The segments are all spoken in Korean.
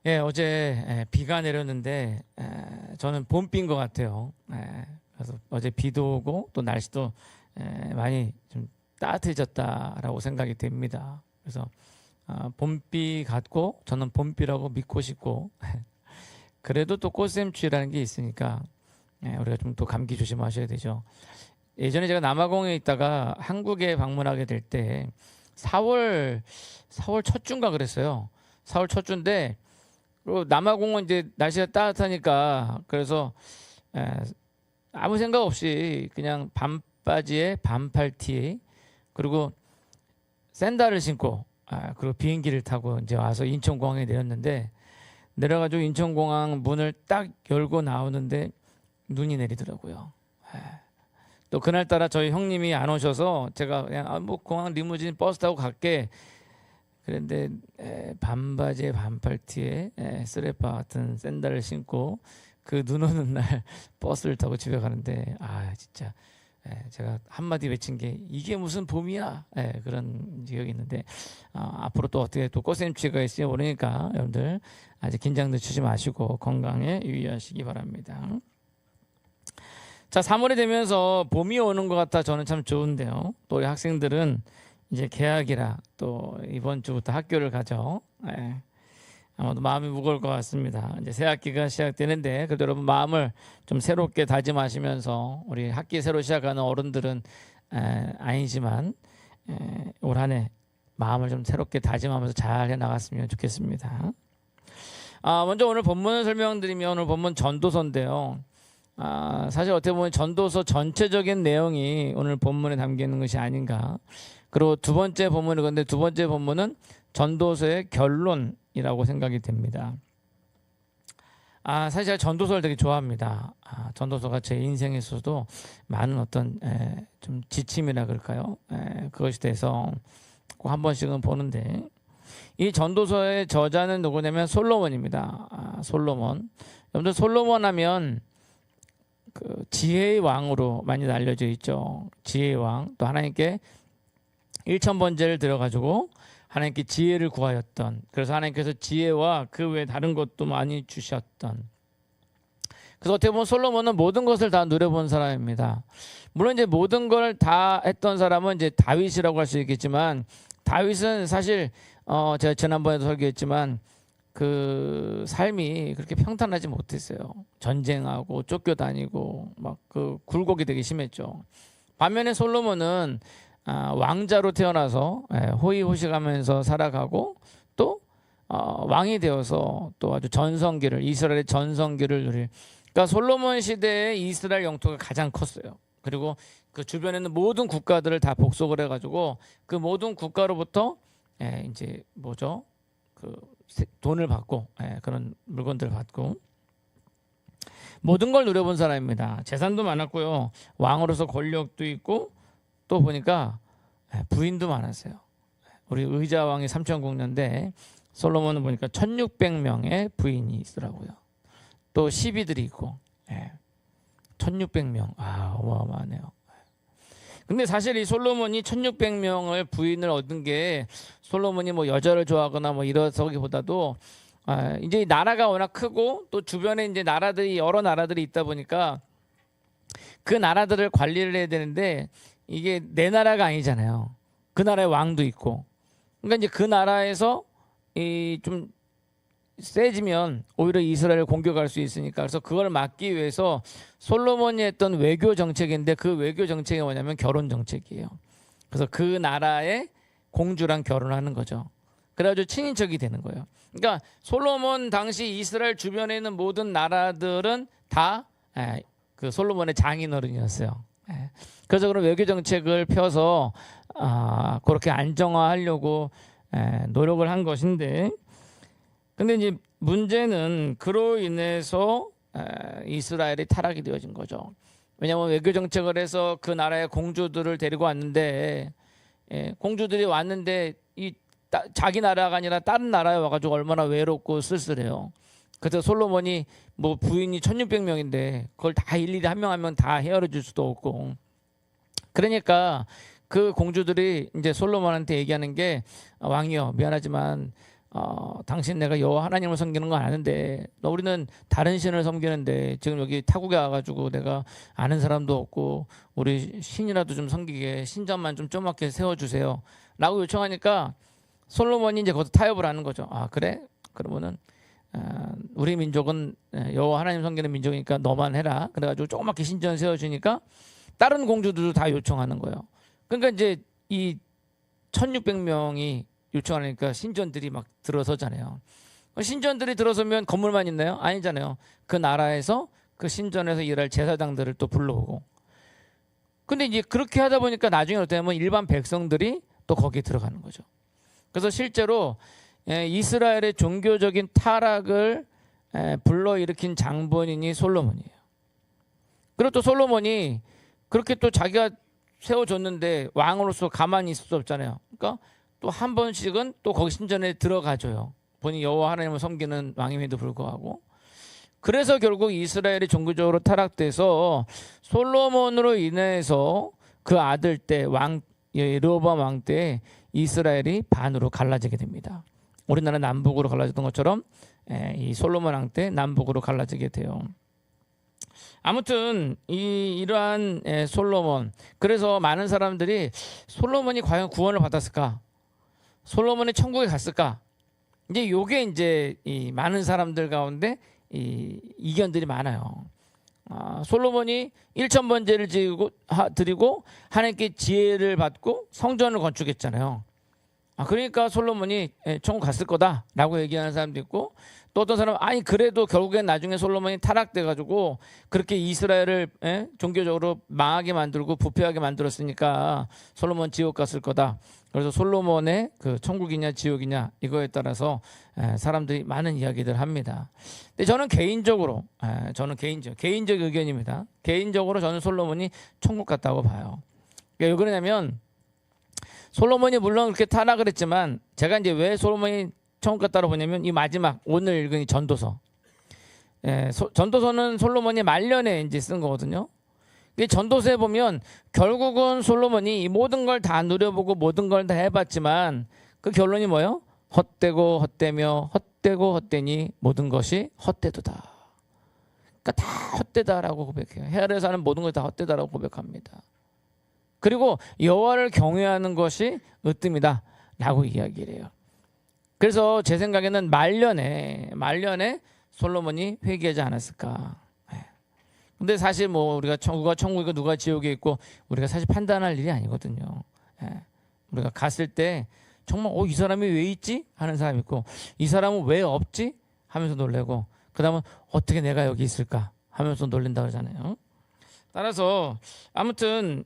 예, 어제 비가 내렸는데 저는 봄비인 것 같아요. 그래서 어제 비도 오고 또 날씨도 많이 좀 따뜻해졌다라고 생각이 됩니다. 그래서 봄비 같고 저는 봄비라고 믿고 싶고 그래도 또 꽃샘추위라는 게 있으니까 우리가 좀 또 감기 조심하셔야 되죠. 예전에 제가 남아공에 있다가 한국에 방문하게 될 때 4월 첫 주인가 그랬어요. 4월 첫 주인데 그리고 남아공은 이제 날씨가 따뜻하니까 그래서 에, 아무 생각 없이 그냥 반바지에 반팔티 그리고 샌들을 신고 그리고 비행기를 타고 이제 와서 인천공항에 내렸는데 내려가지고 인천공항 문을 딱 열고 나오는데 눈이 내리더라고요. 에, 또 그날따라 저희 형님이 안 오셔서 제가 그냥 뭐 공항 리무진 버스 타고 갈게 그런데 반바지에 반팔티에 쓰레빠 같은 샌들을 신고 그 눈 오는 날 버스를 타고 집에 가는데 진짜 제가 한마디 외친 게 이게 무슨 봄이야 그런 기억이 있는데 앞으로 또 어떻게 또 꽃샘추위가 있을지 모르니까 여러분들 아직 긴장 늦추지 마시고 건강에 유의하시기 바랍니다. 자, 3월이 되면서 봄이 오는 것 같아 저는 참 좋은데요. 또 우리 학생들은 이제 개학이라 또 이번 주부터 학교를 가죠. 아마도 마음이 무거울 것 같습니다. 이제 새 학기가 시작되는데 그래도 여러분 마음을 좀 새롭게 다짐하시면서 우리 학기 새로 시작하는 어른들은 아니지만 올 한 해 마음을 좀 새롭게 다짐하면서 잘 해나갔으면 좋겠습니다. 먼저 오늘 본문을 설명드리면 오늘 본문 전도서인데요. 사실 어떻게 보면 전도서 전체적인 내용이 오늘 본문에 담겨 있는 것이 아닌가. 그리고 두 번째 본문이 건데 두 번째 본문은 전도서의 결론이라고 생각이 됩니다. 사실 제가 전도서를 되게 좋아합니다. 전도서가 제 인생에서도 많은 어떤 좀 지침이라 그럴까요? 그것이 돼서 꼭 한 번씩은 보는데 이 전도서의 저자는 누구냐면 솔로몬입니다. 솔로몬. 여러분들 솔로몬 하면 그 지혜의 왕으로 많이 알려져 있죠. 지혜의 왕. 또 하나님께 1,000번제를 드려가지고 하나님께 지혜를 구하였던, 그래서 하나님께서 지혜와 그 외 다른 것도 많이 주셨던, 그래서 어떻게 보면 솔로몬은 모든 것을 다 누려본 사람입니다. 물론 이제 모든 걸 다 했던 사람은 이제 다윗이라고 할 수 있겠지만 다윗은 사실 제가 지난번에도 설교했지만 그 삶이 그렇게 평탄하지 못했어요. 전쟁하고 쫓겨다니고 막 그 굴곡이 되게 심했죠. 반면에 솔로몬은 왕자로 태어나서 호의호식하면서 살아가고 또 왕이 되어서 또 아주 전성기를 이스라엘의 전성기를 누릴. 그러니까 솔로몬 시대의 이스라엘 영토가 가장 컸어요. 그리고 그 주변에 있는 모든 국가들을 다 복속을 해가지고 그 모든 국가로부터 이제 뭐죠? 그 돈을 받고 그런 물건들을 받고 모든 걸 누려본 사람입니다. 재산도 많았고요. 왕으로서 권력도 있고 또 보니까 부인도 많았어요. 우리 의자 왕이 3,000국녀인데 솔로몬은 보니까 1,600명의 부인이 있더라고요. 또 시비들이 있고 1,600명. 어마어마하네요. 근데 사실 이 솔로몬이 1,600명을 부인을 얻은 게 솔로몬이 뭐 여자를 좋아하거나 뭐 이러서기보다도 이제 나라가 워낙 크고 또 주변에 이제 나라들이 여러 나라들이 있다 보니까 그 나라들을 관리를 해야 되는데 이게 내 나라가 아니잖아요. 그 나라에 왕도 있고. 그러니까 이제 그 나라에서 이 좀 세지면 오히려 이스라엘을 공격할 수 있으니까 그래서 그걸 막기 위해서 솔로몬이 했던 외교 정책인데 그 외교 정책이 뭐냐면 결혼 정책이에요. 그래서 그 나라의 공주랑 결혼하는 거죠. 그래가지고 친인척이 되는 거예요. 그러니까 솔로몬 당시 이스라엘 주변에 있는 모든 나라들은 다 그 솔로몬의 장인어른이었어요. 그래서 그런 외교 정책을 펴서 그렇게 안정화하려고 노력을 한 것인데, 근데 이제 문제는 그로 인해서 이스라엘이 타락이 되어진 거죠. 왜냐하면 외교 정책을 해서 그 나라의 공주들을 데리고 왔는데 공주들이 왔는데 자기 나라가 아니라 다른 나라에 와가지고 얼마나 외롭고 쓸쓸해요. 그래서 솔로몬이 뭐 부인이 1,600명인데 그걸 다 일일이 한 명 한 명 다 헤아려 줄 수도 없고, 그러니까 그 공주들이 이제 솔로몬한테 얘기하는 게 왕이요, 미안하지만 당신 내가 여호와 하나님을 섬기는 건 아는데 우리는 다른 신을 섬기는데 지금 여기 타국에 와가지고 내가 아는 사람도 없고 우리 신이라도 좀 섬기게 신전만 좀 조그맣게 세워주세요 라고 요청하니까 솔로몬이 이제 거기서 타협을 하는 거죠. 아 그래? 그러면은 우리 민족은 여호와 하나님 섬기는 민족이니까 너만 해라. 그래가지고 조그맣게 신전 세워주니까 다른 공주들도 다 요청하는 거예요. 그러니까 이제 이 1600명이 요청하니까 신전들이 막 들어서잖아요. 신전들이 들어서면 건물만 있나요? 아니잖아요. 그 나라에서 그 신전에서 일할 제사장들을 또 불러오고. 근데 이제 그렇게 하다 보니까 나중에 어떻게 하면 일반 백성들이 또 거기에 들어가는 거죠. 그래서 실제로 이스라엘의 종교적인 타락을 불러일으킨 장본인이 솔로몬이에요. 그리고 또 솔로몬이 그렇게 또 자기가 세워줬는데 왕으로서 가만히 있을 수 없잖아요. 그러니까 또 한 번씩은 또 거기 신전에 들어가줘요. 본인이 여호와 하나님을 섬기는 왕임에도 불구하고. 그래서 결국 이스라엘이 종교적으로 타락돼서 솔로몬으로 인해서 그 아들 때 르호보암 왕 때 이스라엘이 반으로 갈라지게 됩니다. 우리나라 남북으로 갈라졌던 것처럼 이 솔로몬 왕 때 남북으로 갈라지게 돼요. 아무튼 이러한 솔로몬, 그래서 많은 사람들이 솔로몬이 과연 구원을 받았을까? 솔로몬이 천국에 갔을까? 이제 요게 이제 이 많은 사람들 가운데 이 이견들이 많아요. 솔로몬이 1000번제를 드리고 하나님께 지혜를 받고 성전을 건축했잖아요. 그러니까 솔로몬이 천국 갔을 거다라고 얘기하는 사람도 있고, 또 어떤 사람은 아니 그래도 결국엔 나중에 솔로몬이 타락돼 가지고 그렇게 이스라엘을 종교적으로 망하게 만들고 부패하게 만들었으니까 솔로몬 지옥 갔을 거다. 그래서 솔로몬의 그 천국이냐 지옥이냐 이거에 따라서 사람들이 많은 이야기들 합니다. 근데 저는 개인적으로 개인적 의견입니다. 개인적으로 저는 솔로몬이 천국 갔다고 봐요. 왜 그러냐면 솔로몬이 물론 그렇게 타락을 했지만 제가 이제 왜 솔로몬이 천국 갔다고 보냐면 이 마지막 오늘 읽은 이 전도서. 전도서는 솔로몬이 말년에 이제 쓴 거거든요. 이 전도서에 보면 결국은 솔로몬이 이 모든 걸 다 누려보고 모든 걸 다 해봤지만 그 결론이 뭐예요? 헛되고 헛되며 헛되고 헛되니 모든 것이 헛되도다. 그러니까 다 헛되다라고 고백해요. 헤아려서 하는 모든 것이 다 헛되다라고 고백합니다. 그리고 여호와를 경외하는 것이 으뜸이다라고 이야기를 해요. 그래서 제 생각에는 말년에 솔로몬이 회개하지 않았을까. 근데 사실 뭐 우리가 누가 천국이고 누가 지옥에 있고 우리가 사실 판단할 일이 아니거든요. 우리가 갔을 때 정말 이 사람이 왜 있지? 하는 사람이 있고 이 사람은 왜 없지? 하면서 놀래고 그다음은 어떻게 내가 여기 있을까? 하면서 놀린다 그러잖아요. 따라서 아무튼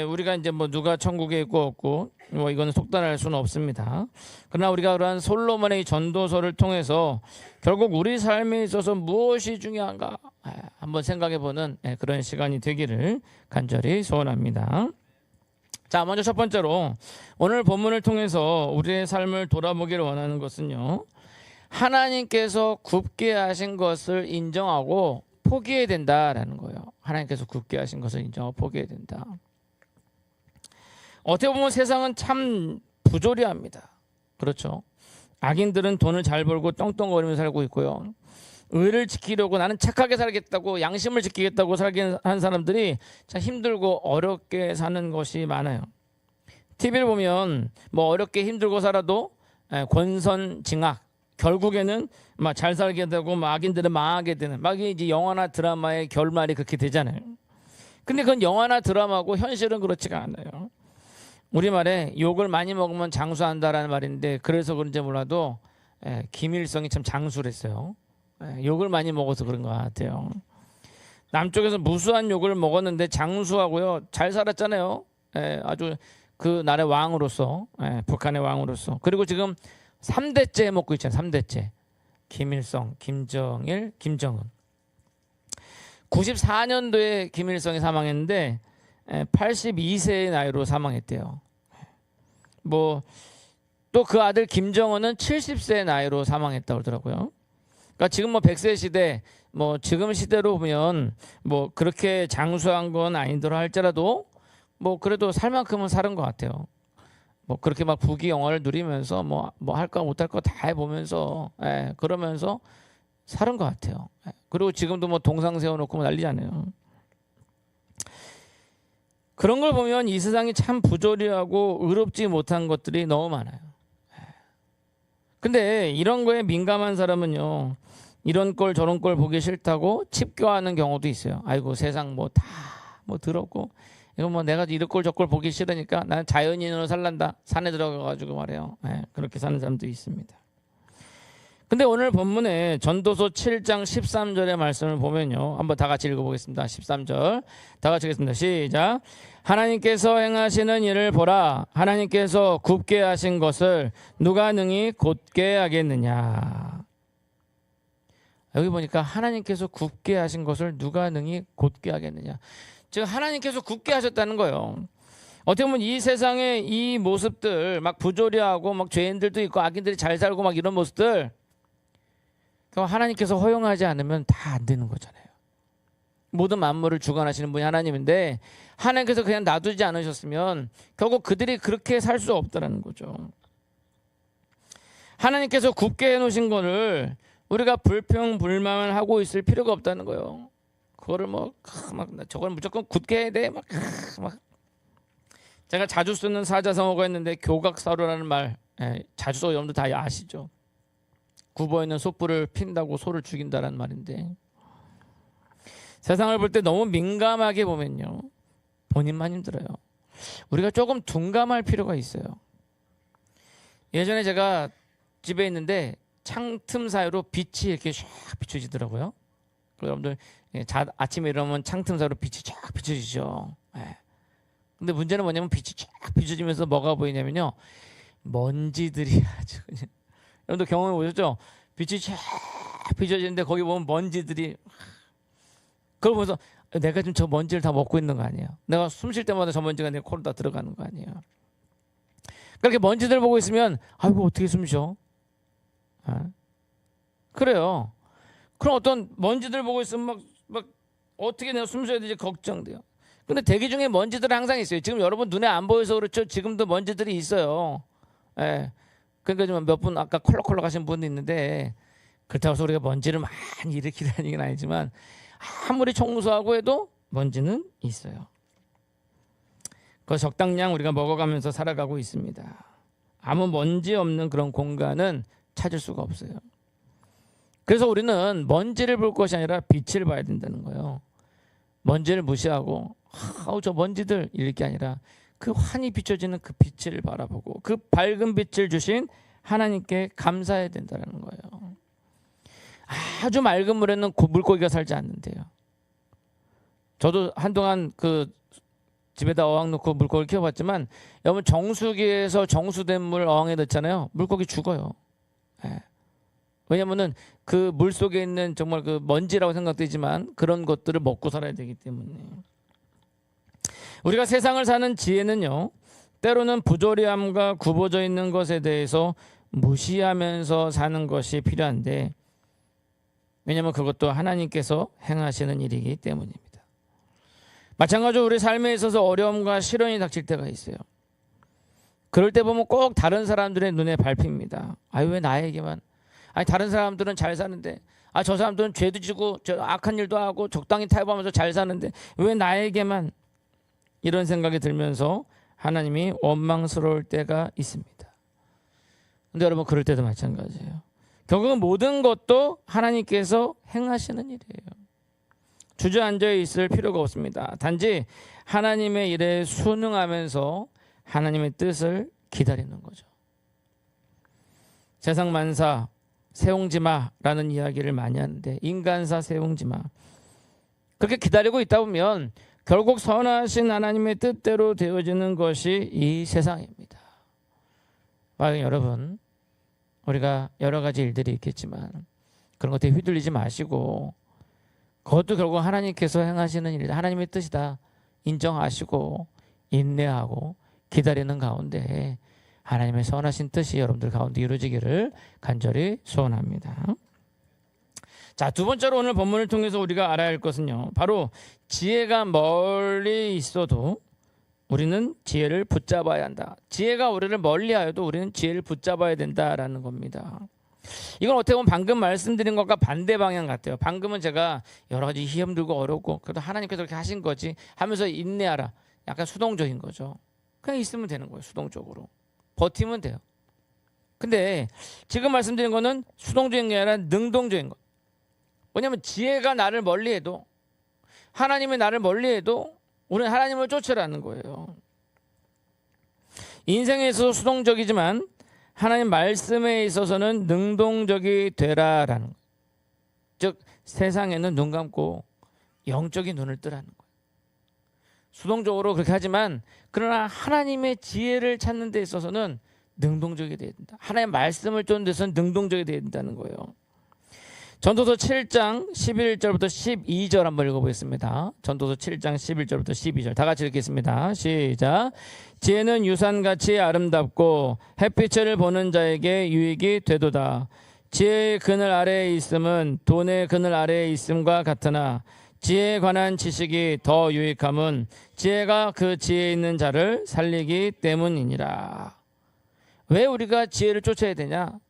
우리가 이제 뭐 누가 천국에 있고 없고 뭐 이거는 속단할 수는 없습니다. 그러나 우리가 그러한 솔로몬의 전도서를 통해서 결국 우리 삶에 있어서 무엇이 중요한가 한번 생각해보는 그런 시간이 되기를 간절히 소원합니다. 자, 먼저 첫 번째로 오늘 본문을 통해서 우리의 삶을 돌아보기를 원하는 것은요, 하나님께서 굽게 하신 것을 인정하고 포기해야 된다라는 거예요. 하나님께서 굽게 하신 것을 인정하고 포기해야 된다. 어떻게 보면 세상은 참 부조리합니다. 그렇죠. 악인들은 돈을 잘 벌고 떵떵거리며 살고 있고요. 의를 지키려고 나는 착하게 살겠다고 양심을 지키겠다고 살게 한 사람들이 참 힘들고 어렵게 사는 것이 많아요. TV를 보면 뭐 어렵게 힘들고 살아도 권선징악 결국에는 막 잘 살게 되고 막 악인들은 망하게 되는 막 이제 영화나 드라마의 결말이 그렇게 되잖아요. 근데 그건 영화나 드라마고 현실은 그렇지가 않아요. 우리말에 욕을 많이 먹으면 장수한다라는 말인데 그래서 그런지 몰라도 김일성이 참 장수를 했어요. 욕을 많이 먹어서 그런 것 같아요. 남쪽에서 무수한 욕을 먹었는데 장수하고요 잘 살았잖아요. 아주 그 나라의 왕으로서 북한의 왕으로서. 그리고 지금 3대째 먹고 있잖아요. 3대째. 김일성, 김정일, 김정은. 94년도에 김일성이 사망했는데 82세의 나이로 사망했대요. 뭐 또 그 아들 김정은은 70세의 나이로 사망했다고 그러더라고요. 그러니까 지금 뭐 100세 시대, 뭐 지금 시대로 보면 뭐 그렇게 장수한 건 아니더라 할지라도 뭐 그래도 살 만큼은 사는 것 같아요. 뭐 그렇게 막 부귀영화를 누리면서 뭐 할 거 못할 거 다 해보면서 그러면서 사는 것 같아요. 그리고 지금도 뭐 동상 세워놓고 뭐 난리잖아요. 그런 걸 보면 이 세상이 참 부조리하고 의롭지 못한 것들이 너무 많아요. 근데 이런 거에 민감한 사람은요, 이런 꼴 저런 꼴 보기 싫다고 칩겨하는 경우도 있어요. 아이고 세상 뭐 다 뭐 더럽고 이거 뭐 내가 이런 꼴 저 꼴 보기 싫으니까 나는 자연인으로 살란다. 산에 들어가가지고 말해요. 그렇게 사는 사람도 있습니다. 근데 오늘 본문에 전도서 7장 13절의 말씀을 보면요, 한번 다 같이 읽어보겠습니다. 13절 다 같이 읽겠습니다. 시작. 하나님께서 행하시는 일을 보라. 하나님께서 굽게 하신 것을 누가 능히 곧게 하겠느냐. 여기 보니까 하나님께서 굽게 하신 것을 누가 능히 곧게 하겠느냐. 즉 하나님께서 굽게 하셨다는 거예요. 어떻게 보면 이 세상의 이 모습들, 막 부조리하고 막 죄인들도 있고 악인들이 잘 살고 막 이런 모습들, 하나님께서 허용하지 않으면 다 안 되는 거잖아요. 모든 만물을 주관하시는 분이 하나님인데 하나님께서 그냥 놔두지 않으셨으면 결국 그들이 그렇게 살 수 없다는 거죠. 하나님께서 굽게 해놓으신 거를 우리가 불평불만을 하고 있을 필요가 없다는 거예요. 그거를 막 저걸 무조건 굳게 해야 돼. 막 제가 자주 쓰는 사자성어가 있는데 교각사로라는 말, 자주 써 여러분들 다 아시죠? 굽어 있는 솥불을 핀다고 소를 죽인다라는 말인데, 세상을 볼 때 너무 민감하게 보면요, 본인만 힘들어요. 우리가 조금 둔감할 필요가 있어요. 예전에 제가 집에 있는데 창틈 사이로 빛이 이렇게 쫙 비춰지더라고요. 여러분들 아침에 일어나면 창틈 사이로 빛이 쫙 비춰지죠. 근데 문제는 뭐냐면 빛이 쫙 비춰지면서 뭐가 보이냐면요, 먼지들이 아주 그냥, 여러분들 경험해 보셨죠? 빛이 쫙 비춰지는데 거기 보면 먼지들이, 그걸 보면서 내가 지금 저 먼지를 다 먹고 있는 거 아니에요? 내가 숨 쉴 때마다 저 먼지가 내 코로 다 들어가는 거 아니에요? 그렇게 먼지들 보고 있으면 아이고 어떻게 숨 쉬어? 그래요. 그럼 어떤 먼지들 보고 있으면 막 어떻게 내가 숨 쉬어야 되지 걱정돼요. 근데 대기 중에 먼지들은 항상 있어요. 지금 여러분 눈에 안 보여서 그렇죠. 지금도 먼지들이 있어요. 그러니까 좀 몇 분 아까 콜록콜록 하신 분도 있는데, 그렇다고 해서 우리가 먼지를 많이 일으키라는 얘기는 아니지만 아무리 청소하고 해도 먼지는 있어요. 그 적당량 우리가 먹어가면서 살아가고 있습니다. 아무 먼지 없는 그런 공간은 찾을 수가 없어요. 그래서 우리는 먼지를 볼 것이 아니라 빛을 봐야 된다는 거예요. 먼지를 무시하고 저 먼지들 이럴 게 아니라 그 환히 비춰지는 그 빛을 바라보고 그 밝은 빛을 주신 하나님께 감사해야 된다는 거예요. 아주 맑은 물에는 물고기가 살지 않는데요. 저도 한동안 그 집에다 어항 넣고 물고기를 키워봤지만, 여러분 정수기에서 정수된 물 어항에 넣잖아요. 물고기 죽어요. 왜냐면은 그 물 속에 있는 정말 그 먼지라고 생각되지만 그런 것들을 먹고 살아야 되기 때문에. 우리가 세상을 사는 지혜는요, 때로는 부조리함과 굽어져 있는 것에 대해서 무시하면서 사는 것이 필요한데, 왜냐하면 그것도 하나님께서 행하시는 일이기 때문입니다. 마찬가지로 우리 삶에 있어서 어려움과 시련이 닥칠 때가 있어요. 그럴 때 보면 꼭 다른 사람들의 눈에 밟힙니다. 아유 왜 나에게만, 아니 다른 사람들은 잘 사는데, 저 사람들은 죄도 지고 저 악한 일도 하고 적당히 타협하면서 잘 사는데 왜 나에게만, 이런 생각이 들면서 하나님이 원망스러울 때가 있습니다. 근데 여러분 그럴 때도 마찬가지예요. 결국은 모든 것도 하나님께서 행하시는 일이에요. 주저앉아 있을 필요가 없습니다. 단지 하나님의 일에 순응하면서 하나님의 뜻을 기다리는 거죠. 세상 만사 세웅지 마라는 이야기를 많이 하는데, 인간사 세웅지 마. 그렇게 기다리고 있다 보면 결국 선하신 하나님의 뜻대로 되어지는 것이 이 세상입니다. 여러분, 우리가 여러 가지 일들이 있겠지만 그런 것들에 휘둘리지 마시고, 그것도 결국 하나님께서 행하시는 일이다, 하나님의 뜻이다 인정하시고 인내하고 기다리는 가운데 하나님의 선하신 뜻이 여러분들 가운데 이루어지기를 간절히 소원합니다. 자, 두 번째로 오늘 본문을 통해서 우리가 알아야 할 것은요, 바로 지혜가 멀리 있어도 우리는 지혜를 붙잡아야 한다. 지혜가 우리를 멀리하여도 우리는 지혜를 붙잡아야 된다라는 겁니다. 이건 어떻게 보면 방금 말씀드린 것과 반대 방향 같아요. 방금은 제가 여러 가지 힘들고 어렵고 그래도 하나님께서 그렇게 하신 거지 하면서 인내하라. 약간 수동적인 거죠. 그냥 있으면 되는 거예요. 수동적으로. 버티면 돼요. 근데 지금 말씀드린 거는 수동적인 게 아니라 능동적인 거. 왜냐하면 지혜가 나를 멀리해도 하나님이 나를 멀리해도 우리는 하나님을 쫓으라는 거예요. 인생에서 수동적이지만 하나님 말씀에 있어서는 능동적이 되라라는 거예요. 즉 세상에는 눈 감고 영적인 눈을 뜨라는 거예요. 수동적으로 그렇게 하지만 그러나 하나님의 지혜를 찾는 데 있어서는 능동적이 되어야 된다. 하나님의 말씀을 쫓는 데서는 능동적이 되어야 된다는 거예요. 전도서 7장 11절부터 12절 한번 읽어보겠습니다. 전도서 7장 11절부터 12절 다 같이 읽겠습니다. 시작. 지혜는 유산같이 아름답고 햇빛을 보는 자에게 유익이 되도다. 지혜의 그늘 아래에 있음은 돈의 그늘 아래에 있음과 같으나 지혜에 관한 지식이 더 유익함은 지혜가 그 지혜에 있는 자를 살리기 때문이니라. 왜 우리가 지혜를 쫓아야 되냐?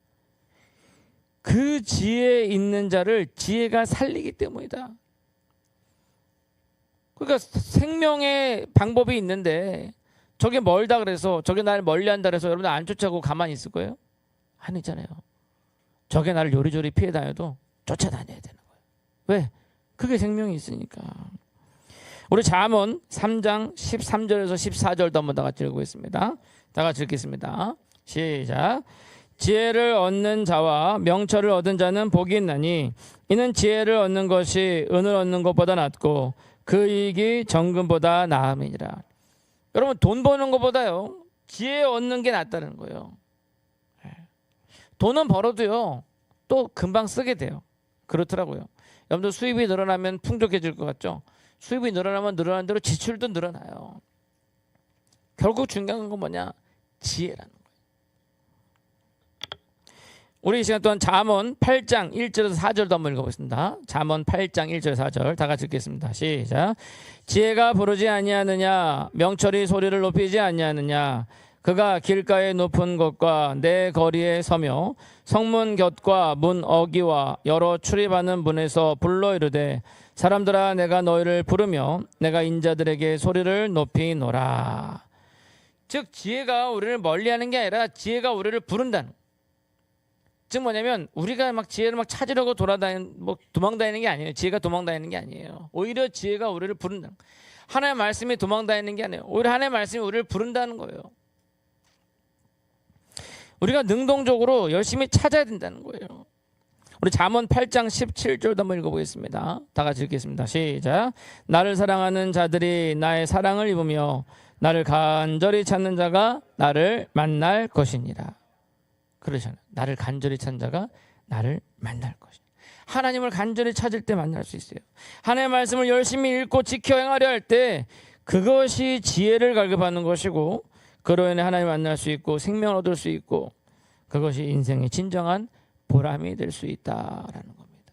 그 지혜에 있는 자를 지혜가 살리기 때문이다. 그러니까 생명의 방법이 있는데 저게 멀다 그래서 저게 나를 멀리한다 그래서 여러분 안 쫓아가고 가만히 있을 거예요? 아니잖아요. 저게 나를 요리조리 피해 다녀도 쫓아다녀야 되는 거예요. 왜? 그게 생명이 있으니까. 우리 잠언 3장 13절에서 14절도 한번 다 같이 읽겠습니다. 다 같이 읽겠습니다. 시작. 지혜를 얻는 자와 명철을 얻은 자는 복이 있나니 이는 지혜를 얻는 것이 은을 얻는 것보다 낫고 그 이익이 정금보다 나음이니라. 여러분 돈 버는 것보다요 지혜 얻는 게 낫다는 거예요. 돈은 벌어도요 또 금방 쓰게 돼요. 그렇더라고요. 여러분들 수입이 늘어나면 풍족해질 것 같죠? 수입이 늘어나면 늘어난 대로 지출도 늘어나요. 결국 중요한 건 뭐냐? 지혜라는 거예요. 우리 이 시간 동안 잠언 8장 1절에서 4절도 한번 읽어보겠습니다. 잠언 8장 1절 4절 다 같이 읽겠습니다. 시작. 지혜가 부르지 아니하느냐 명철이 소리를 높이지 아니하느냐 그가 길가의 높은 곳과 내 거리에 서며 성문 곁과 문 어기와 여러 출입하는 문에서 불러 이르되 사람들아 내가 너희를 부르며 내가 인자들에게 소리를 높이노라. 즉 지혜가 우리를 멀리하는 게 아니라 지혜가 우리를 부른다는 거예요. 즉 뭐냐면 우리가 막 지혜를 막 찾으려고 도망다니는 게 아니에요. 지혜가 도망다니는 게 아니에요. 오히려 지혜가 우리를 부른다. 하나님의 말씀이 도망다니는 게 아니에요. 오히려 하나님의 말씀이 우리를 부른다는 거예요. 우리가 능동적으로 열심히 찾아야 된다는 거예요. 우리 잠언 8장 17절도 한번 읽어보겠습니다. 다 같이 읽겠습니다. 시작. 나를 사랑하는 자들이 나의 사랑을 입으며 나를 간절히 찾는 자가 나를 만날 것이니라. 그러잖아요. 나를 간절히 찾는 자가 나를 만날 것이다. 하나님을 간절히 찾을 때 만날 수 있어요. 하나님의 말씀을 열심히 읽고 지켜 행하려 할 때 그것이 지혜를 갈급하는 것이고 그로 인해 하나님을 만날 수 있고 생명을 얻을 수 있고 그것이 인생의 진정한 보람이 될 수 있다라는 겁니다.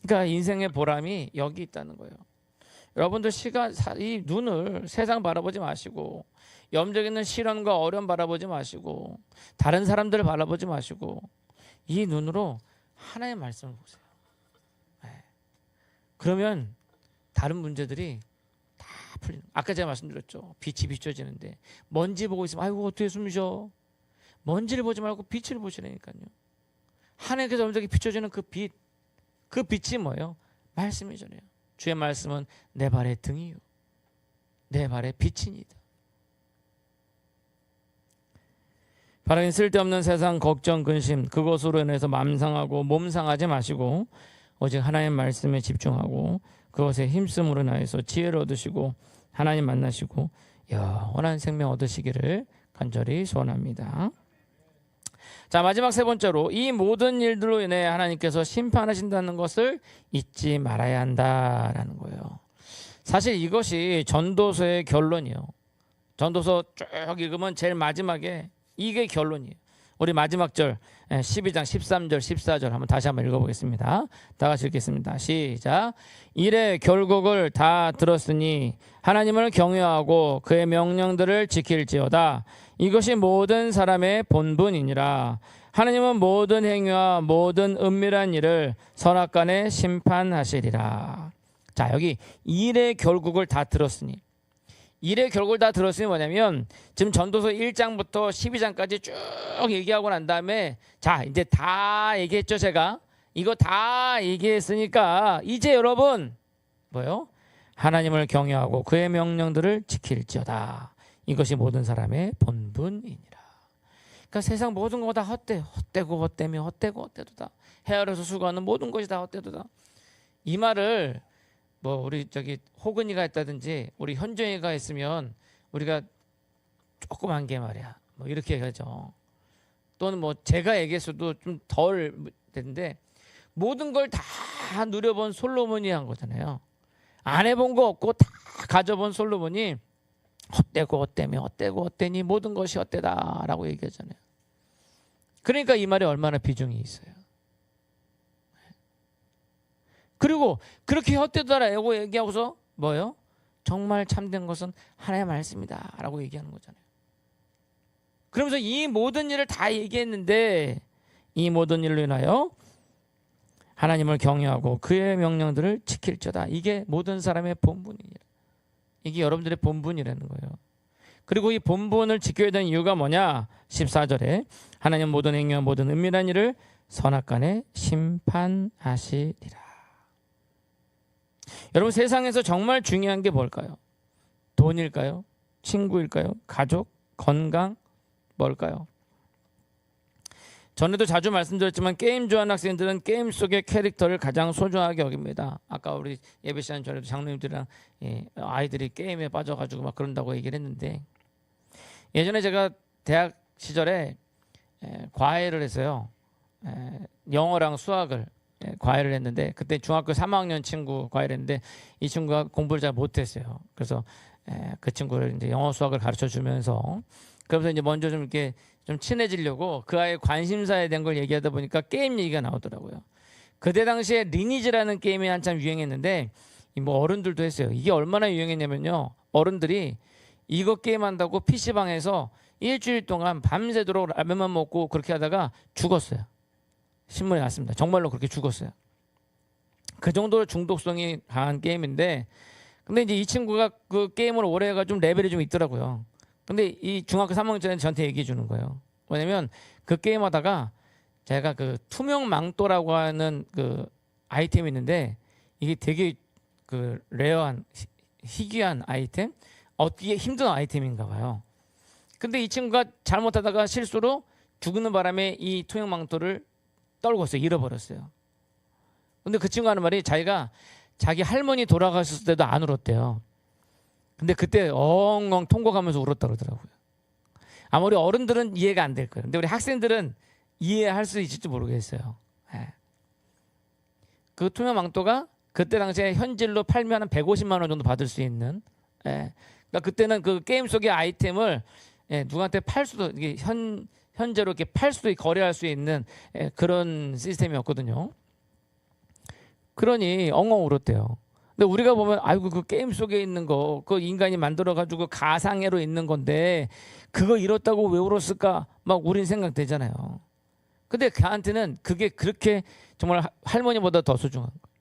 그러니까 인생의 보람이 여기 있다는 거예요. 여러분들 이 눈을 세상 바라보지 마시고 염려에 있는 시련과 어려움 바라보지 마시고 다른 사람들을 바라보지 마시고 이 눈으로 하나님의 말씀을 보세요. 네. 그러면 다른 문제들이 다 풀리는 거예요. 아까 제가 말씀드렸죠. 빛이 비춰지는데 먼지 보고 있으면 아이고 어떻게 숨 쉬어. 먼지를 보지 말고 빛을 보시라니까요. 하나님께서 엄청나게 비춰주는 그 빛이 뭐예요? 말씀이잖아요. 주의 말씀은 내 발의 등이요 내 발의 빛이니이다. 바라긴 쓸데없는 세상 걱정 근심 그것으로 인해서 마음 상하고 몸 상하지 마시고 오직 하나님의 말씀에 집중하고 그것에 힘쓰므로 인하여서 지혜를 얻으시고 하나님 만나시고 영원한 생명 얻으시기를 간절히 소원합니다. 자, 마지막 세 번째로 이 모든 일들로 인해 하나님께서 심판하신다는 것을 잊지 말아야 한다라는 거예요. 사실 이것이 전도서의 결론이에요. 전도서 쭉 읽으면 제일 마지막에 이게 결론이에요. 우리 마지막 절 12장 13절 14절 다시 한번 읽어보겠습니다. 다 같이 읽겠습니다. 시작. 이래 결국을 다 들었으니 하나님을 경외하고 그의 명령들을 지킬지어다. 이것이 모든 사람의 본분이니라. 하나님은 모든 행위와 모든 은밀한 일을 선악간에 심판하시리라. 자, 여기 일의 결국을 다 들었으니, 일의 결국을 다 들었으니 뭐냐면 지금 전도서 1장부터 12장까지 쭉 얘기하고 난 다음에 자, 이제 다 얘기했죠. 제가 이거 다 얘기했으니까 이제 여러분 뭐요? 하나님을 경외하고 그의 명령들을 지킬지어다. 이것이 모든 사람의 본분이니라. 그러니까 세상 모든 거 다 헛되고 헛되며 헛되고 헛되도다. 헤아려서 수고하는 모든 것이 다 헛되도다. 이 말을 뭐 우리 저기 호근이가 했다든지 우리 현정이가 했으면 우리가 조그만 게 말이야 뭐 이렇게 하죠. 또는 뭐 제가 얘기했어도 좀 덜 되는데 모든 걸 다 누려본 솔로몬이 한 거잖아요. 안 해본 거 없고 다 가져본 솔로몬이 헛되고 헛되며 헛되고 헛되니 모든 것이 헛되다라고 얘기하잖아요. 그러니까 이 말이 얼마나 비중이 있어요. 그리고 그렇게 헛되다라고 얘기하고서 뭐예요? 정말 참된 것은 하나님의 말씀이다 라고 얘기하는 거잖아요. 그러면서 이 모든 일을 다 얘기했는데 이 모든 일로 인하여 하나님을 경외하고 그의 명령들을 지킬지어다. 이게 모든 사람의 본분이에요. 이게 여러분들의 본분이라는 거예요. 그리고 이 본분을 지켜야 되는 이유가 뭐냐? 14절에 하나님 모든 행위와 모든 은밀한 일을 선악간에 심판하시리라. 여러분 세상에서 정말 중요한 게 뭘까요? 돈일까요? 친구일까요? 가족? 건강? 뭘까요? 전에도 자주 말씀드렸지만 게임 좋아하는 학생들은 게임 속의 캐릭터를 가장 소중하게 여깁니다. 아까 우리 예배 시간 전에도 장로님들이랑 아이들이 게임에 빠져가지고 막 그런다고 얘기를 했는데 예전에 제가 대학 시절에 과외를 했어요. 영어랑 수학을 과외를 했는데 그때 중학교 3학년 친구 과외를 했는데 이 친구가 공부를 잘 못했어요. 그래서 그 친구를 이제 영어 수학을 가르쳐 주면서 그러면서 이제 먼저 좀 이렇게 좀 친해지려고 그 아이의 관심사에 대한 걸 얘기하다 보니까 게임 얘기가 나오더라고요. 그때 당시에 리니지라는 게임이 한참 유행했는데 뭐 어른들도 했어요. 이게 얼마나 유행했냐면요. 어른들이 이거 게임한다고 PC방에서 일주일 동안 밤새도록 라면만 먹고 그렇게 하다가 죽었어요. 신문에 났습니다. 정말로 그렇게 죽었어요. 그 정도로 중독성이 강한 게임인데 근데 이제 이 친구가 그 게임을 오래 해가 좀 레벨이 좀 있더라고요. 근데 이 중학교 3학년짜리는 저한테 얘기해 주는 거예요. 뭐냐면 그 게임 하다가 제가 그 투명 망토라고 하는 그 아이템이 있는데 이게 되게 그 레어한 희귀한 아이템, 얻기 힘든 아이템인가 봐요. 근데 이 친구가 잘못하다가 실수로 죽는 바람에 이 투명 망토를 떨궜어요. 잃어버렸어요. 근데 그 친구 하는 말이 자기가 자기 할머니 돌아가셨을 때도 안 울었대요. 근데 그때 엉엉 통곡하면서 울었다 그러더라고요. 아마 우리 어른들은 이해가 안 될 거예요. 근데 우리 학생들은 이해할 수 있을지 모르겠어요. 그 투명 망토가 그때 당시에 현질로 팔면 한 150만 원 정도 받을 수 있는 그러니까 그때는 그 게임 속의 아이템을 누구한테 팔 수도 이게 현재로 이렇게 팔 수도 거래할 수 있는 그런 시스템이었거든요. 그러니 엉엉 울었대요. 근데 우리가 보면 아이고 그 게임 속에 있는 거 그 인간이 만들어 가지고 가상애로 있는 건데 그거 잃었다고 왜 울었을까 막 우린 생각되잖아요. 근데 걔한테는 그게 그렇게 정말 할머니보다 더 소중한 거예요.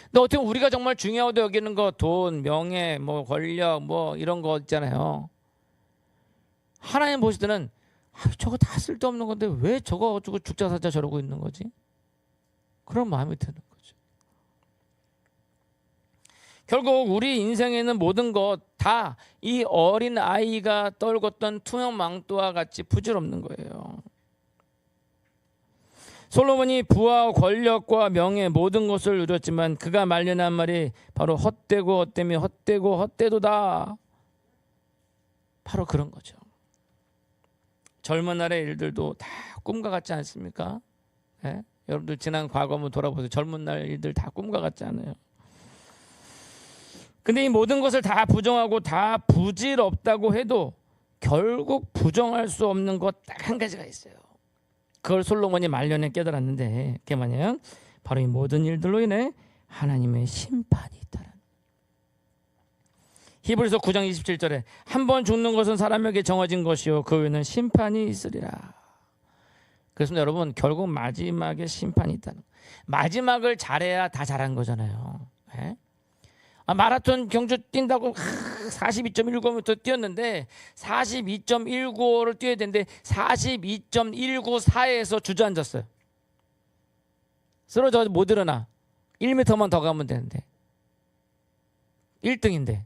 근데 어떻게 우리가 정말 중요하다고 여기는 거 돈, 명예, 뭐 권력 뭐 이런 거 있잖아요. 하나님 보실 때는 저거 다 쓸데없는 건데 왜 저거 가지고 죽자사자 저러고 있는 거지? 그런 마음이 드는 거죠. 결국 우리 인생에 있는 모든 것 다 이 어린 아이가 떨궜던 투명 망토와 같이 부질없는 거예요. 솔로몬이 부와 권력과 명예 모든 것을 누렸지만 그가 말려난 말이 바로 헛되고 헛되며 헛되고 헛되도다. 바로 그런 거죠. 젊은 날의 일들도 다 꿈과 같지 않습니까? 여러분들 지난 과거 한번 돌아보세요. 젊은 날 일들 다 꿈과 같지 않아요? 근데 이 모든 것을 다 부정하고 다 부질없다고 해도 결국 부정할 수 없는 것 딱 한 가지가 있어요. 그걸 솔로몬이 말년에 깨달았는데 그게 뭐냐? 바로 이 모든 일들로 인해 하나님의 심판이 있다는. 히브리서 9장 27절에 한 번 죽는 것은 사람에게 정해진 것이요 그 후에는 심판이 있으리라. 그래서 여러분 결국 마지막에 심판이 있다는. 마지막을 잘해야 다 잘한 거잖아요. 예? 마라톤 경주 뛴다고 42.195m 뛰었는데 42.195를 뛰어야 되는데 42.194에서 주저앉았어요. 쓰러져 못 일어나. 1m만 더 가면 되는데 1등인데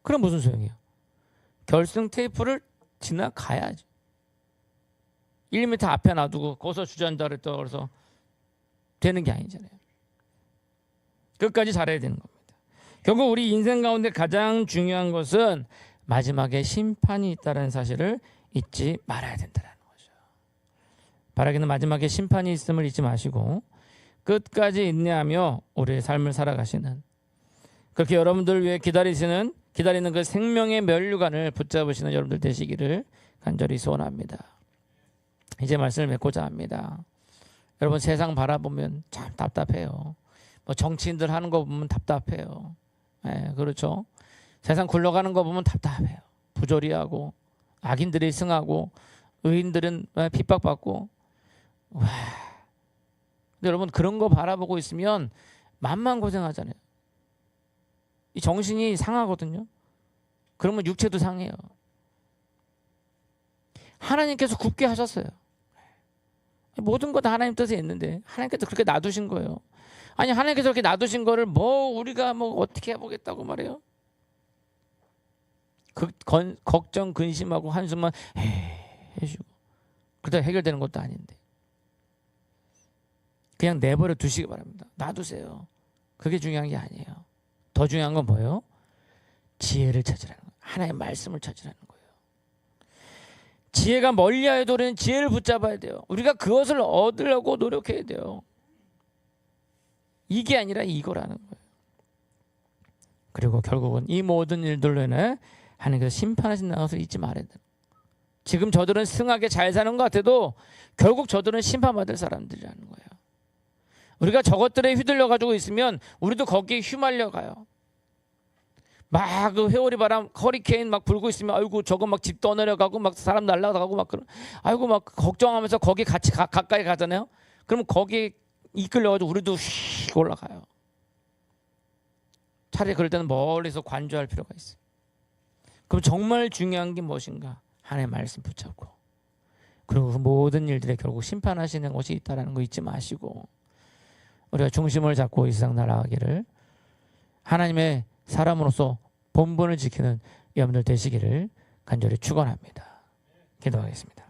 그럼 무슨 소용이에요? 결승 테이프를 지나가야죠. 1m 앞에 놔두고 거기서 주저앉아 그랬다 그래서 되는 게 아니잖아요. 끝까지 잘해야 되는 겁니다. 결국 우리 인생 가운데 가장 중요한 것은 마지막에 심판이 있다는 사실을 잊지 말아야 된다는 거죠. 바라기는 마지막에 심판이 있음을 잊지 마시고 끝까지 인내하며 우리의 삶을 살아가시는, 그렇게 여러분들을 위해 기다리는 그 생명의 면류관을 붙잡으시는 여러분들 되시기를 간절히 소원합니다. 이제 말씀을 맺고자 합니다. 여러분 세상 바라보면 참 답답해요. 뭐 정치인들 하는 거 보면 답답해요. 네, 그렇죠. 세상 굴러가는 거 보면 답답해요. 부조리하고 악인들이 승하고 의인들은 핍박받고. 와. 근데 여러분 그런 거 바라보고 있으면 맘만 고생하잖아요. 이 정신이 상하거든요. 그러면 육체도 상해요. 하나님께서 굳게 하셨어요. 모든 거 다 하나님 뜻에 있는데 하나님께서 그렇게 놔두신 거예요. 아니 하나님께서 그렇게 놔두신 거를 우리가 어떻게 해보겠다고 말해요. 걱정 근심하고 한숨만 해주고 그러다 해결되는 것도 아닌데 그냥 내버려 두시기 바랍니다. 놔두세요. 그게 중요한 게 아니에요. 더 중요한 건 뭐예요? 지혜를 찾으라는 거예요. 하나님의 말씀을 찾으라는 거예요. 지혜가 멀리하여도 우리는 지혜를 붙잡아야 돼요. 우리가 그것을 얻으려고 노력해야 돼요. 이게 아니라 이거라는 거예요. 그리고 결국은 이 모든 일들로 인해 하나님께서 심판하신다는 것을 잊지 말아야 돼요. 지금 저들은 승하게 잘 사는 것 같아도 결국 저들은 심판받을 사람들이라는 거예요. 우리가 저것들에 휘둘려 가지고 있으면 우리도 거기에 휘말려 가요. 막 그 회오리 바람, 허리케인 막 불고 있으면 아이고 저거 막 집 떠내려가고 막 사람 날아가고 막 그런, 아이고 막 걱정하면서 거기 같이 가까이 가잖아요. 그러면 거기에 이끌려가지고 우리도 휙 올라가요. 차라리 그럴 때는 멀리서 관조할 필요가 있어요. 그럼 정말 중요한 게 무엇인가? 하나님의 말씀 붙잡고, 그리고 그 모든 일들에 결국 심판하시는 것이 있다는 거 잊지 마시고 우리가 중심을 잡고 이 세상 나아가기를, 하나님의 사람으로서 본분을 지키는 여러분들 되시기를 간절히 축원합니다. 기도하겠습니다.